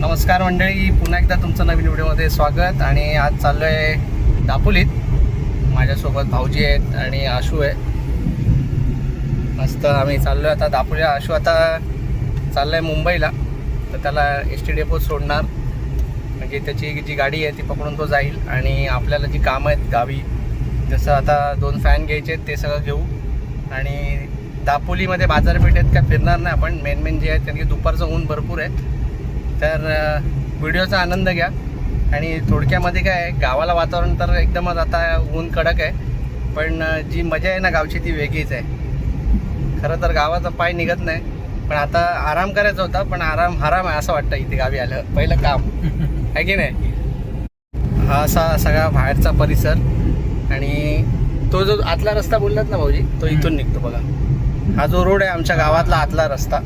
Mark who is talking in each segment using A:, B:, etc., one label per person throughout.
A: नमस्कार मंडळी, पुन्हा एकदा तुमचं नवीन व्हिडिओमध्ये स्वागत. आणि आज चाललो आहे दापोलीत. माझ्यासोबत भाऊजी आहेत आणि आशू आहे. मस्त आम्ही चाललो आहे आता दापोली. आशू आता चाललं आहे मुंबईला, तर त्याला एस टी डेपोत सोडणार. म्हणजे त्याची जी गाडी आहे ती पकडून तो जाईल. आणि आपल्याला जी कामं आहेत गावी, जसं आता 2 फॅन घ्यायचे आहेत ते सगळं घेऊ. आणि दापोलीमध्ये बाजारपेठेत काय फिरणार नाही आपण, मेन जे आहेत, कारण की दुपारचं ऊन भरपूर आहे. तर व्हिडिओचा आनंद घ्या. आणि थोडक्यामध्ये काय आहे, गावाला वातावरण तर एकदमच आता ऊन कडक आहे, पण जी मजा आहे ना गावची ती वेगळीच आहे. खरं तर गावाचा पाय निघत नाही, पण आता आराम करायचा होता, पण हराम आहे असं वाटतं इथे गावी आलं. पहिलं काम आहे की नाही. हा असा सगळा बाहेरचा परिसर. आणि तो जो आतला रस्ता बोललात ना भाऊजी, तो इथून निघतो बघा. हा जो रोड आहे आमच्या गावातला आतला रस्ता,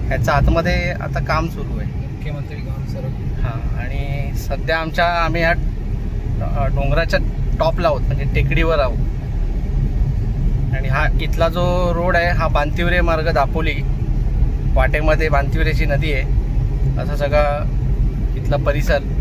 A: ह्याचा आतमध्ये आता काम सुरू आहे.
B: मुख्यमंत्री गाव सर.
A: हां, आणि सध्या आम्ही ह्या डोंगराच्या टॉपला आहोत, म्हणजे टेकडीवर आहोत. आणि हा इथला जो रोड आहे हा बांतिवरे मार्ग दापोली, वाटेमध्ये बांतिवरेची नदी आहे. असा सगळा इथला परिसर.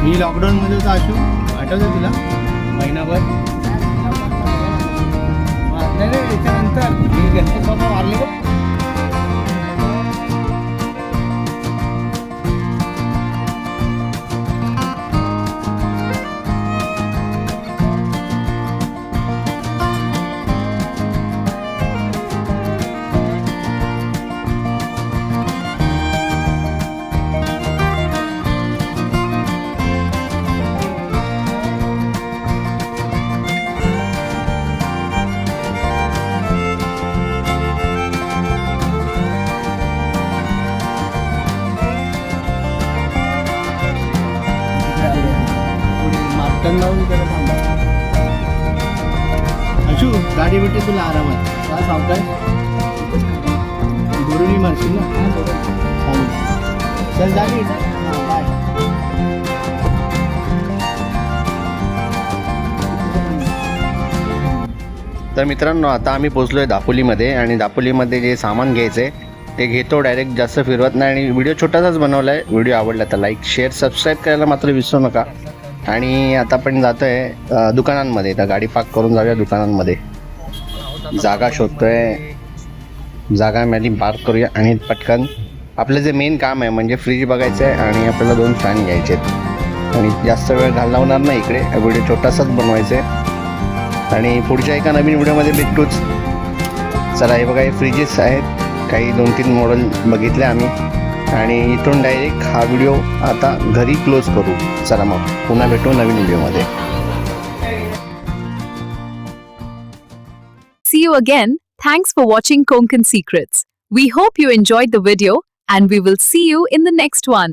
B: मी लॉकडाऊनमध्ये होता आशू, आठवतं तुला?
A: महिनाभर.
B: नाही त्याच्यानंतर मी गणपती बाबा वारले बघ. बटन लावून जरा थांबा. अशू गाडी भेटते तुला आरामात. का सावकाश गुरुनी मारशील ना. चालेल. चल झाली. हां बाय.
A: तर मित्रांनो आता आम्ही पोचलो आहे दापोलीमध्ये आणि दापोलीमध्ये जे सामान घ्यायचं आहे ते घेतो डायरेक्ट, जास्त फिरवत नाही आणि व्हिडिओ छोटासाच बनवला आहे. व्हिडिओ आवडला तर लाईक शेअर सबस्क्राईब करायला मात्र विसरू नका. आणि आता आपण जातो आहे दुकानांमध्ये. तर गाडी पार्क करून जाऊया दुकानांमध्ये. जागा शोधतोय, जागा मिळाली पार्क करूया आणि पटकन आपलं जे मेन काम आहे म्हणजे फ्रीज बघायचं आहे आणि आपल्याला 2 फॅन घ्यायचे आहेत. आणि जास्त वेळ घालवणार नाही इकडे, व्हिडिओ छोटासाच बनवायचा आहे आणि पुढच्या एका नवीन व्हिडिओमध्ये भेटूच. चला हे बघा, हे फ्रीजेस आहेत, काही 2-3 मॉडेल बघितले आम्ही आणि इथून डायरेक्ट हा व्हिडिओ आता घरी क्लोज करू. चला मग पुन्हा भेटू नवीन व्हिडिओमध्ये.
C: See you again. Thanks for watching Konkan Secrets. We hope you enjoyed the video and we will see you in the next one.